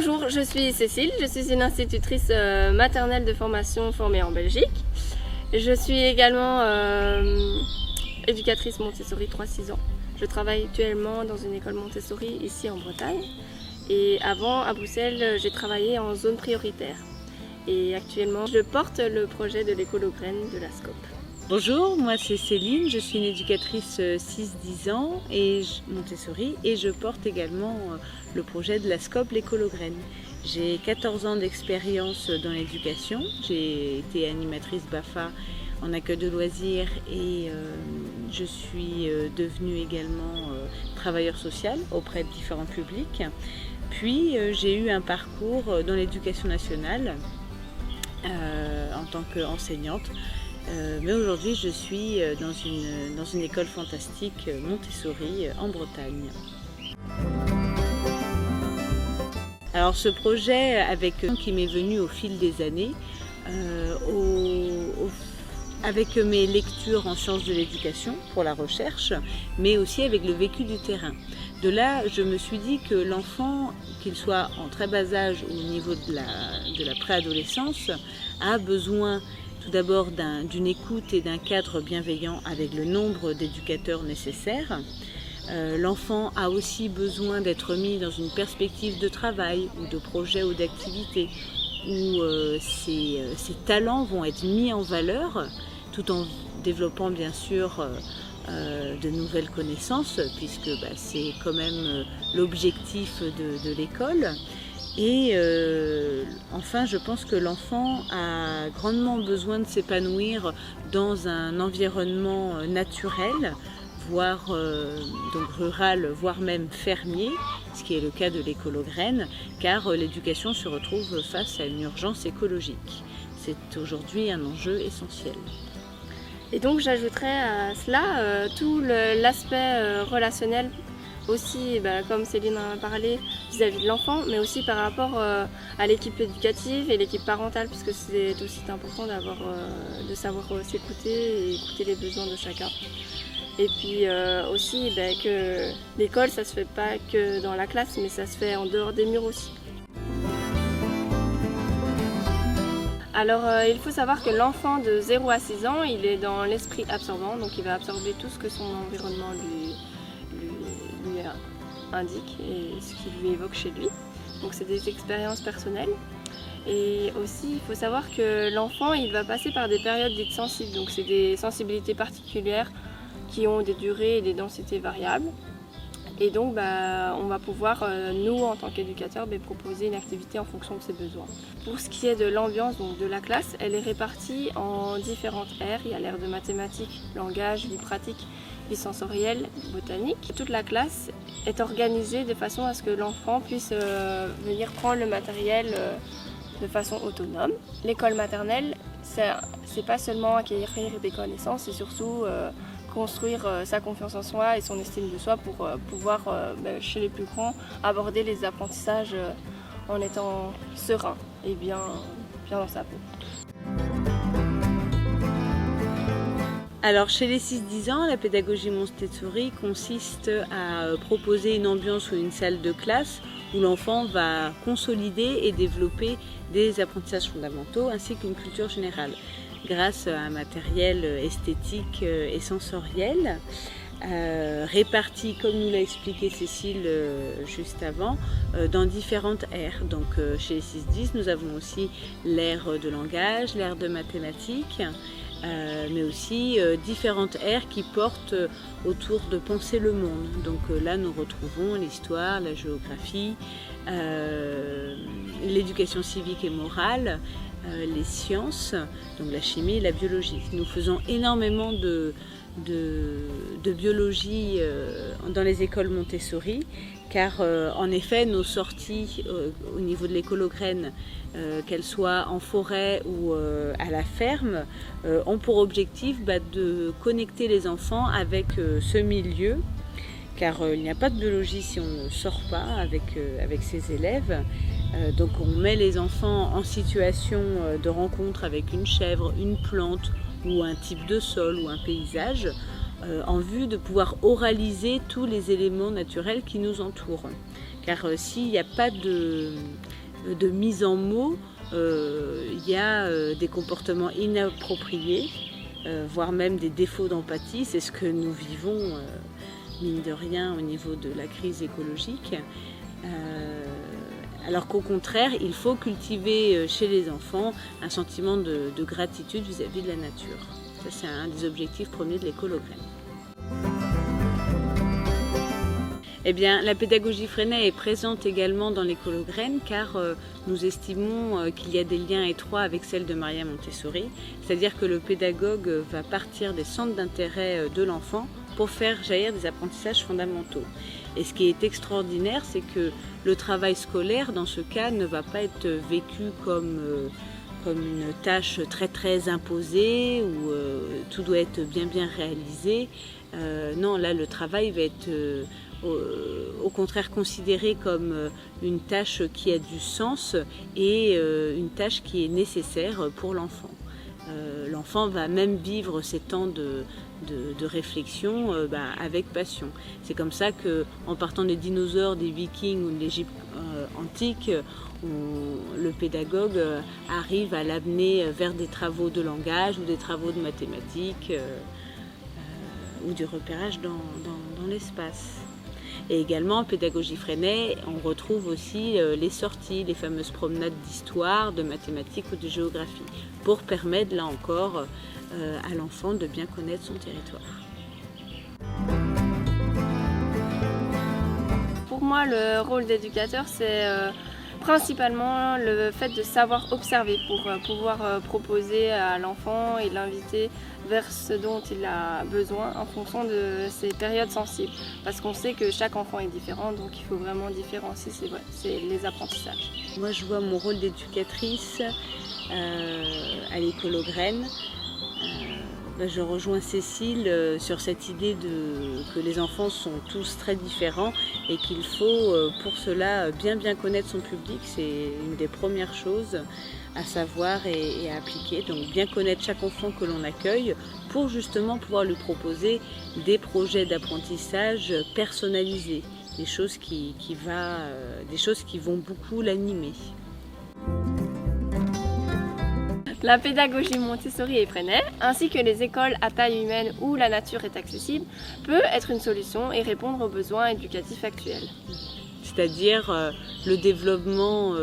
Bonjour, je suis Cécile, je suis une institutrice maternelle de formation formée en Belgique. Je suis également éducatrice Montessori 3-6 ans. Je travaille actuellement dans une école Montessori ici en Bretagne. Et avant, à Bruxelles, j'ai travaillé en zone prioritaire. Et actuellement, je porte le projet de l'écolo-graine de la SCOP. Bonjour, moi c'est Céline, je suis une éducatrice 6-10 ans et Montessori et je porte également le projet de la SCOP, l'écolo-graine. J'ai 14 ans d'expérience dans l'éducation, j'ai été animatrice BAFA en accueil de loisirs et je suis devenue également travailleur social auprès de différents publics. Puis j'ai eu un parcours dans l'éducation nationale en tant qu'enseignante. Mais aujourd'hui, je suis dans une école fantastique Montessori en Bretagne. Alors ce projet qui m'est venu au fil des années, avec mes lectures en sciences de l'éducation pour la recherche, mais aussi avec le vécu du terrain. De là, je me suis dit que l'enfant, qu'il soit en très bas âge ou au niveau de la préadolescence, a besoin tout d'abord d'une écoute et d'un cadre bienveillant avec le nombre d'éducateurs nécessaires. L'enfant a aussi besoin d'être mis dans une perspective de travail ou de projet ou d'activité où ses talents vont être mis en valeur tout en développant bien sûr de nouvelles connaissances puisque c'est quand même l'objectif de l'école. Et enfin, je pense que l'enfant a grandement besoin de s'épanouir dans un environnement naturel, voire donc rural, voire même fermier, ce qui est le cas de l'écolo-graine, car l'éducation se retrouve face à une urgence écologique. C'est aujourd'hui un enjeu essentiel. Et donc j'ajouterais à cela tout l'aspect relationnel aussi, comme Céline en a parlé, vis-à-vis de l'enfant, mais aussi par rapport à l'équipe éducative et l'équipe parentale, puisque c'est aussi important de savoir s'écouter et écouter les besoins de chacun. Et puis aussi que l'école, ça se fait pas que dans la classe, mais ça se fait en dehors des murs aussi. Alors il faut savoir que l'enfant de 0 à 6 ans, il est dans l'esprit absorbant, donc il va absorber tout ce que son environnement lui indique et ce qui lui évoque chez lui. Donc c'est des expériences personnelles. Et aussi il faut savoir que l'enfant il va passer par des périodes dites sensibles, donc c'est des sensibilités particulières qui ont des durées et des densités variables. Et donc on va pouvoir, nous en tant qu'éducateurs, proposer une activité en fonction de ses besoins. Pour ce qui est de l'ambiance donc de la classe, elle est répartie en différentes aires. Il y a l'aire de mathématiques, langage, vie pratique, vie sensorielle, botanique. Toute la classe est organisée de façon à ce que l'enfant puisse venir prendre le matériel de façon autonome. L'école maternelle, c'est pas seulement acquérir des connaissances, c'est surtout construire sa confiance en soi et son estime de soi pour pouvoir, chez les plus grands, aborder les apprentissages en étant serein et bien dans sa peau. Alors chez les 6-10 ans, la pédagogie Montessori consiste à proposer une ambiance ou une salle de classe où l'enfant va consolider et développer des apprentissages fondamentaux ainsi qu'une culture générale grâce à un matériel esthétique et sensoriel réparti, comme nous l'a expliqué Cécile juste avant, dans différentes aires. Donc chez les 6-10, nous avons aussi l'aire de langage, l'aire de mathématiques, mais aussi différentes aires qui portent autour de penser le monde. Donc là, nous retrouvons l'histoire, la géographie, l'éducation civique et morale, les sciences, donc la chimie et la biologie. Nous faisons énormément de biologie dans les écoles Montessori, car en effet, nos sorties au niveau de l'écolo-graine, qu'elles soient en forêt ou à la ferme, ont pour objectif de connecter les enfants avec ce milieu, car il n'y a pas de biologie si on ne sort pas avec ses élèves. Donc on met les enfants en situation de rencontre avec une chèvre, une plante ou un type de sol ou un paysage en vue de pouvoir oraliser tous les éléments naturels qui nous entourent. Car s'il n'y a pas de mise en mots, il y a des comportements inappropriés, voire même des défauts d'empathie. C'est ce que nous vivons, mine de rien, au niveau de la crise écologique. Alors qu'au contraire, il faut cultiver chez les enfants un sentiment de gratitude vis-à-vis de la nature. Ça, c'est un des objectifs premiers de l'écolo-graine. Eh bien, la pédagogie Freinet est présente également dans l'écolo-graine car nous estimons qu'il y a des liens étroits avec celle de Maria Montessori. C'est-à-dire que le pédagogue va partir des centres d'intérêt de l'enfant pour faire jaillir des apprentissages fondamentaux. Et ce qui est extraordinaire, c'est que le travail scolaire, dans ce cas, ne va pas être vécu comme une tâche très imposée où tout doit être bien réalisé. Non, là, le travail va être au contraire considéré comme une tâche qui a du sens et une tâche qui est nécessaire pour l'enfant. L'enfant va même vivre ces temps de réflexion avec passion. C'est comme ça qu'en partant des dinosaures, des vikings ou de l'Égypte antique, le pédagogue arrive à l'amener vers des travaux de langage ou des travaux de mathématiques ou du repérage dans l'espace. Et également, en pédagogie Freinet, on retrouve aussi les sorties, les fameuses promenades d'histoire, de mathématiques ou de géographie, pour permettre, là encore, à l'enfant de bien connaître son territoire. Pour moi, le rôle d'éducateur, c'est principalement le fait de savoir observer pour pouvoir proposer à l'enfant et l'inviter vers ce dont il a besoin en fonction de ses périodes sensibles. Parce qu'on sait que chaque enfant est différent, donc il faut vraiment différencier les apprentissages. Moi, je vois mon rôle d'éducatrice à l'écolo-graine. Je rejoins Cécile sur cette idée que les enfants sont tous très différents et qu'il faut pour cela bien connaître son public. C'est une des premières choses à savoir et à appliquer. Donc bien connaître chaque enfant que l'on accueille pour justement pouvoir lui proposer des projets d'apprentissage personnalisés, des choses qui vont beaucoup l'animer. La pédagogie Montessori et Freinet, ainsi que les écoles à taille humaine où la nature est accessible, peut être une solution et répondre aux besoins éducatifs actuels. C'est-à-dire le développement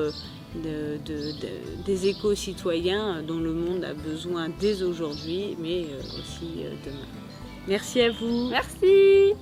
des éco-citoyens dont le monde a besoin dès aujourd'hui, mais aussi demain. Merci à vous. Merci.